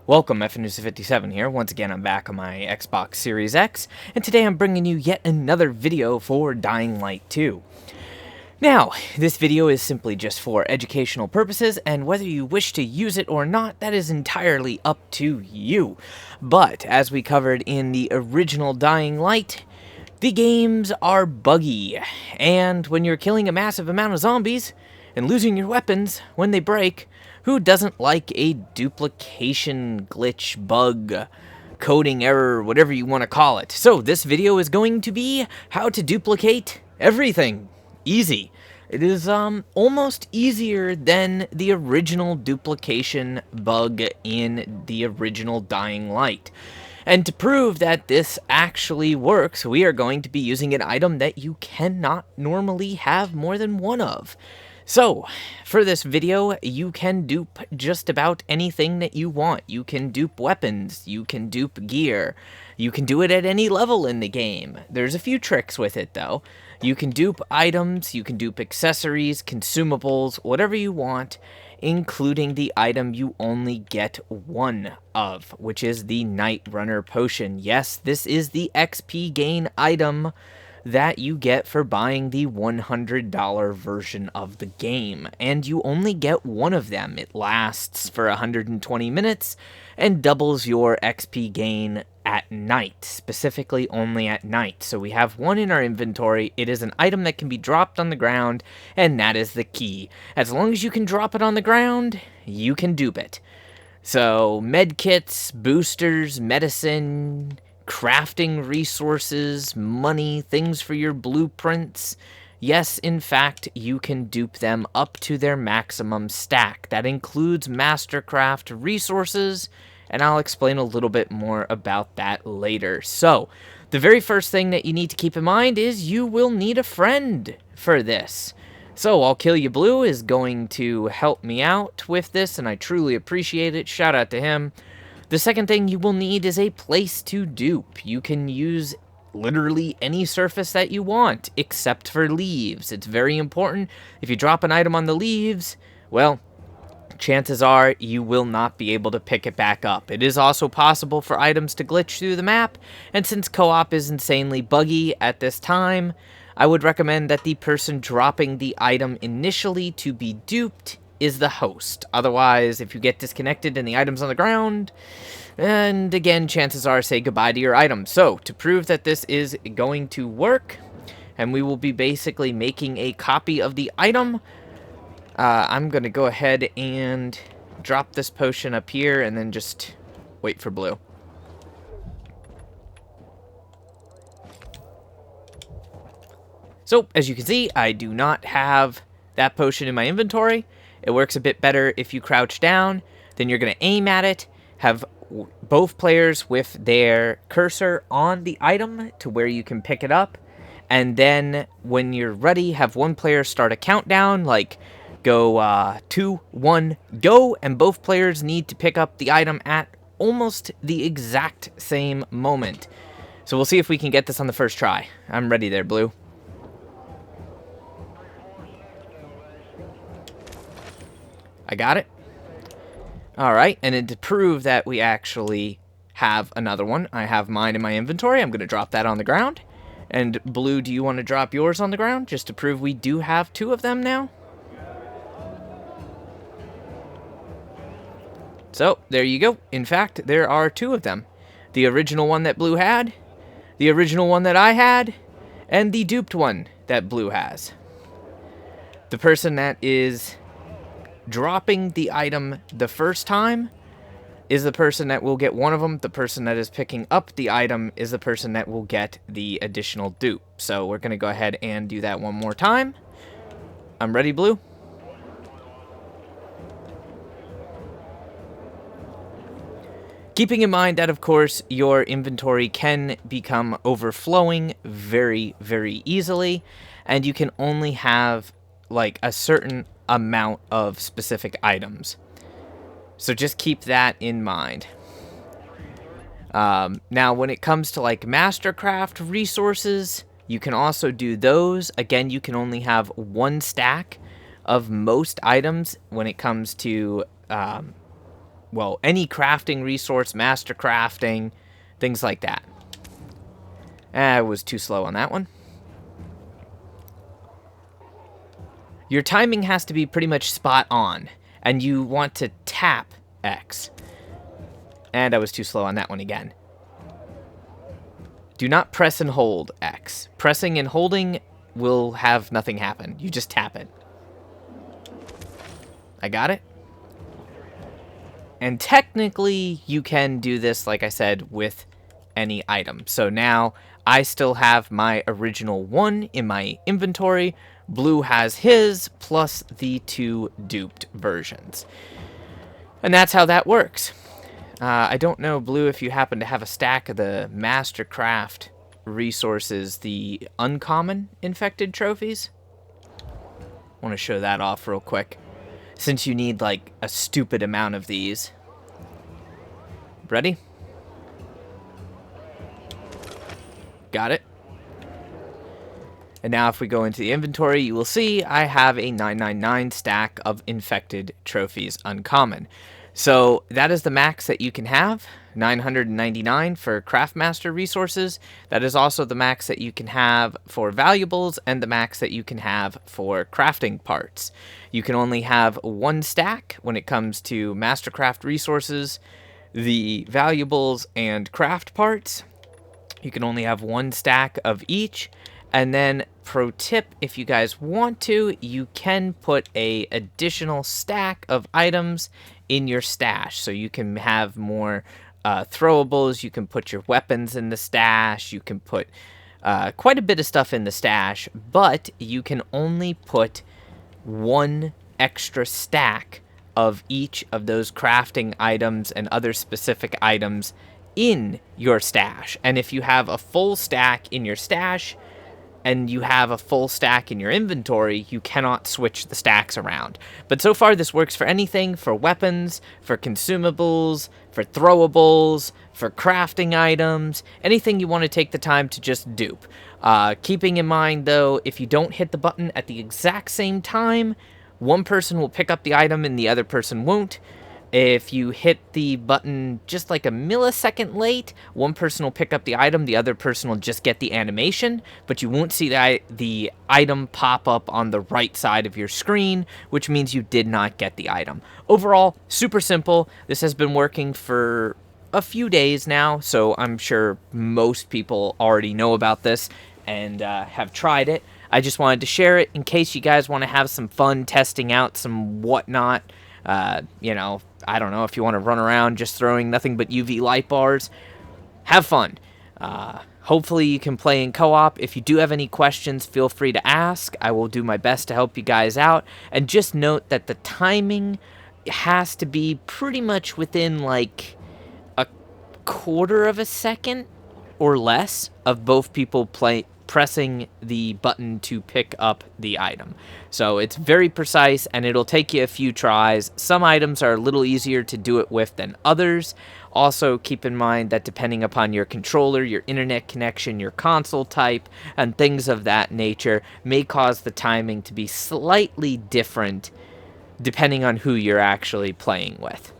Welcome, FNusa57 here. Once again, I'm back on my Xbox Series X, and today I'm bringing you yet another video for Dying Light 2. Now, this video is simply just for educational purposes, and whether you wish to use it or not, that is entirely up to you. But, as we covered in the original Dying Light, the games are buggy, and when you're killing a massive amount of zombies, and losing your weapons when they break, who doesn't like a duplication glitch, bug, coding error, whatever you want to call it? So this video is going to be how to duplicate everything. Easy. It is almost easier than the original duplication bug in the original Dying Light. And to prove that this actually works, we are going to be using an item that you cannot normally have more than one of. So, for this video, you can dupe just about anything that you want. You can dupe weapons, you can dupe gear, you can do it at any level in the game. There's a few tricks with it, though. You can dupe items, you can dupe accessories, consumables, whatever you want, including the item you only get one of, which is the Night Runner Potion. Yes, this is the XP gain item that you get for buying the $100 version of the game, and you only get one of them. It lasts for 120 minutes and doubles your XP gain at night, specifically only at night. So we have one in our inventory. It is an item that can be dropped on the ground, and that is the key. As long as you can drop it on the ground, you can dupe it. So medkits, boosters, medicine, crafting resources, money, things for your blueprints. Yes, in fact, you can dupe them up to their maximum stack. That includes Mastercraft resources, and I'll explain a little bit more about that later. So, the very first thing that you need to keep in mind is you will need a friend for this. So, I'll Kill You Blue is going to help me out with this, and I truly appreciate it. Shout out to him. The second thing you will need is a place to dupe. You can use literally any surface that you want, except for leaves. It's very important. If you drop an item on the leaves, well, chances are you will not be able to pick it back up. It is also possible for items to glitch through the map, and since co-op is insanely buggy at this time, I would recommend that the person dropping the item initially to be duped is the host. Otherwise, if you get disconnected and the item's on the ground, and again, chances are say goodbye to your item. So, to prove that this is going to work, and we will be basically making a copy of the item, I'm going to go ahead and drop this potion up here and then just wait for blue. So, as you can see, I do not have that potion in my inventory. It works a bit better if you crouch down. Then you're going to aim at it, have both players with their cursor on the item to where you can pick it up. And then when you're ready, have one player start a countdown, like go 2, 1, go. And both players need to pick up the item at almost the exact same moment. So we'll see if we can get this on the first try. I'm ready there, Blue. I got it. Alright, and then to prove that we actually have another one, I have mine in my inventory. I'm going to drop that on the ground. And Blue, do you want to drop yours on the ground, just to prove we do have two of them now? So, there you go. In fact, there are two of them. The original one that Blue had, the original one that I had, and the duped one that Blue has. The person that is dropping the item the first time is the person that will get one of them. The person that is picking up the item is the person that will get the additional dupe. So we're going to go ahead and do that one more time. I'm ready, Blue. Keeping in mind that, of course, your inventory can become overflowing very, very easily, and you can only have like a certain amount of specific items. So just keep that in mind. Now, when it comes to like Mastercraft resources, you can also do those. Again, you can only have one stack of most items when it comes to well, any crafting resource, master crafting, things like that. I was too slow on that one. Your timing has to be pretty much spot on, and you want to tap X. And I was too slow on that one again. Do not press and hold X. Pressing and holding will have nothing happen. You just tap it. I got it? And technically, you can do this, like I said, with any item. So now, I still have my original one in my inventory. Blue has his, plus the 2 duped versions. And that's how that works. I don't know, Blue, if you happen to have a stack of the Mastercraft resources, the uncommon infected trophies. I want to show that off real quick, since you need like a stupid amount of these. Ready? Got it. And now if we go into the inventory, you will see I have a 999 stack of infected trophies uncommon. So that is the max that you can have, 999 for Craftmaster resources. That is also the max that you can have for valuables and the max that you can have for crafting parts. You can only have 1 stack when it comes to Mastercraft resources, the valuables, and craft parts. You can only have 1 stack of each. And then, pro tip, if you guys want to, you can put a additional stack of items in your stash. So you can have more throwables, you can put your weapons in the stash, you can put quite a bit of stuff in the stash, but you can only put 1 extra stack of each of those crafting items and other specific items in your stash. And if you have a full stack in your stash, and you have a full stack in your inventory, you cannot switch the stacks around. But so far, this works for anything, for weapons, for consumables, for throwables, for crafting items, anything you want to take the time to just dupe. Keeping in mind, though, if you don't hit the button at the exact same time, one person will pick up the item and the other person won't. If you hit the button just like a millisecond late, one person will pick up the item, the other person will just get the animation, but you won't see the item pop up on the right side of your screen, which means you did not get the item. Overall, super simple. This has been working for a few days now, so I'm sure most people already know about this and have tried it. I just wanted to share it in case you guys want to have some fun testing out some whatnot. You know, I don't know, if you want to run around just throwing nothing but UV light bars, have fun. Hopefully you can play in co-op. If you do have any questions, feel free to ask. I will do my best to help you guys out. And just note that the timing has to be pretty much within like a quarter of a second or less of both people pressing the button to pick up the item. So it's very precise and it'll take you a few tries. Some items are a little easier to do it with than others. Also keep in mind that depending upon your controller, your internet connection, your console type, and things of that nature may cause the timing to be slightly different depending on who you're actually playing with.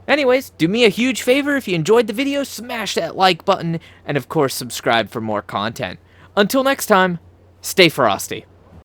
Anyways, do me a huge favor if you enjoyed the video, smash that like button, and of course subscribe for more content. Until next time, stay frosty.